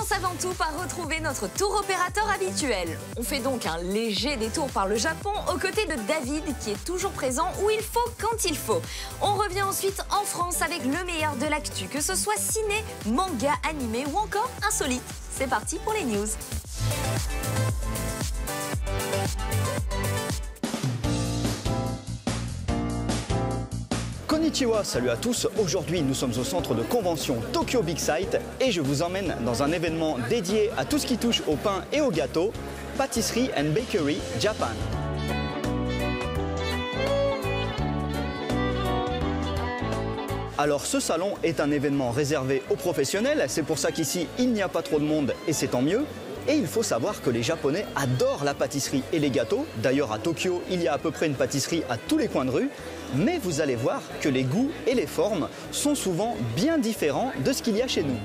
commence avant tout par retrouver notre tour opérateur habituel. On fait donc un léger détour par le Japon aux côtés de David qui est toujours présent où il faut quand il faut. On revient ensuite en France avec le meilleur de l'actu, que ce soit ciné, manga, animé ou encore insolite. C'est parti pour les news. Konnichiwa, salut à tous. Aujourd'hui, nous sommes au centre de convention Tokyo Big Sight et je vous emmène dans un événement dédié à tout ce qui touche au pain et au gâteau, Patisserie and Bakery Japan. Alors ce salon est un événement réservé aux professionnels, c'est pour ça qu'ici il n'y a pas trop de monde et c'est tant mieux. Et il faut savoir que les Japonais adorent la pâtisserie et les gâteaux. D'ailleurs à Tokyo, il y a à peu près une pâtisserie à tous les coins de rue. Mais vous allez voir que les goûts et les formes sont souvent bien différents de ce qu'il y a chez nous.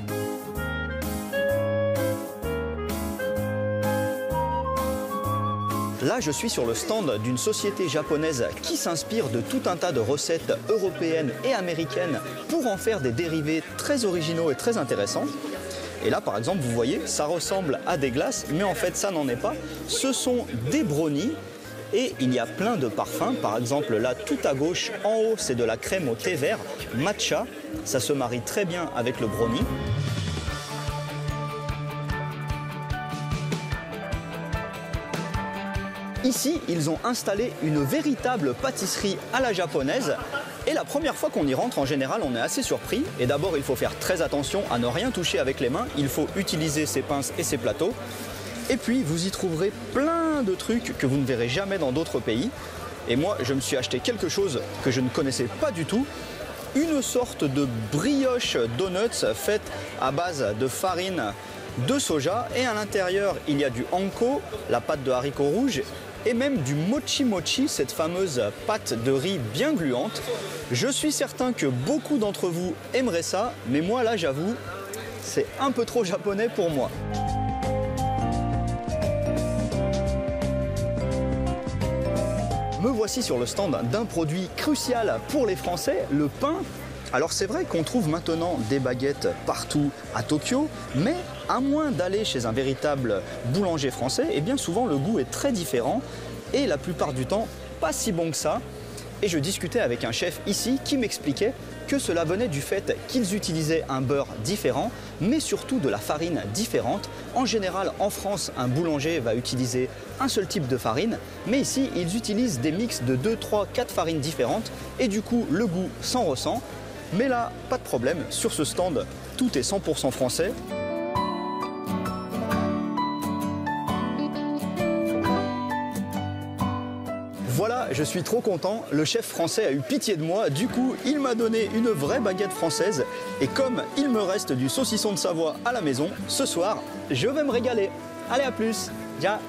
Là, je suis sur le stand d'une société japonaise qui s'inspire de tout un tas de recettes européennes et américaines pour en faire des dérivés très originaux et très intéressants. Et là, par exemple, vous voyez, ça ressemble à des glaces, mais en fait, ça n'en est pas. Ce sont des brownies et il y a plein de parfums. Par exemple, là, tout à gauche, en haut, c'est de la crème au thé vert, matcha. Ça se marie très bien avec le brownie. Ici, ils ont installé une véritable pâtisserie à la japonaise. Et la première fois qu'on y rentre, en général, on est assez surpris. Et d'abord, il faut faire très attention à ne rien toucher avec les mains. Il faut utiliser ses pinces et ses plateaux. Et puis, vous y trouverez plein de trucs que vous ne verrez jamais dans d'autres pays. Et moi, je me suis acheté quelque chose que je ne connaissais pas du tout. Une sorte de brioche donuts faite à base de farine de soja. Et à l'intérieur, il y a du anko, la pâte de haricots rouges, et même du mochi mochi, cette fameuse pâte de riz bien gluante. Je suis certain que beaucoup d'entre vous aimeraient ça, mais moi là j'avoue, c'est un peu trop japonais pour moi. Me voici sur le stand d'un produit crucial pour les Français, le pain. Alors c'est vrai qu'on trouve maintenant des baguettes partout à Tokyo, mais à moins d'aller chez un véritable boulanger français, et bien souvent le goût est très différent et la plupart du temps pas si bon que ça. Et je discutais avec un chef ici qui m'expliquait que cela venait du fait qu'ils utilisaient un beurre différent, mais surtout de la farine différente. En général, en France, un boulanger va utiliser un seul type de farine, mais ici, ils utilisent des mix de 2, 3, 4 farines différentes et du coup, le goût s'en ressent. Mais là, pas de problème, sur ce stand, tout est 100% français. Voilà, je suis trop content, le chef français a eu pitié de moi, du coup il m'a donné une vraie baguette française et comme il me reste du saucisson de Savoie à la maison, ce soir, je vais me régaler. Allez, à plus, ciao.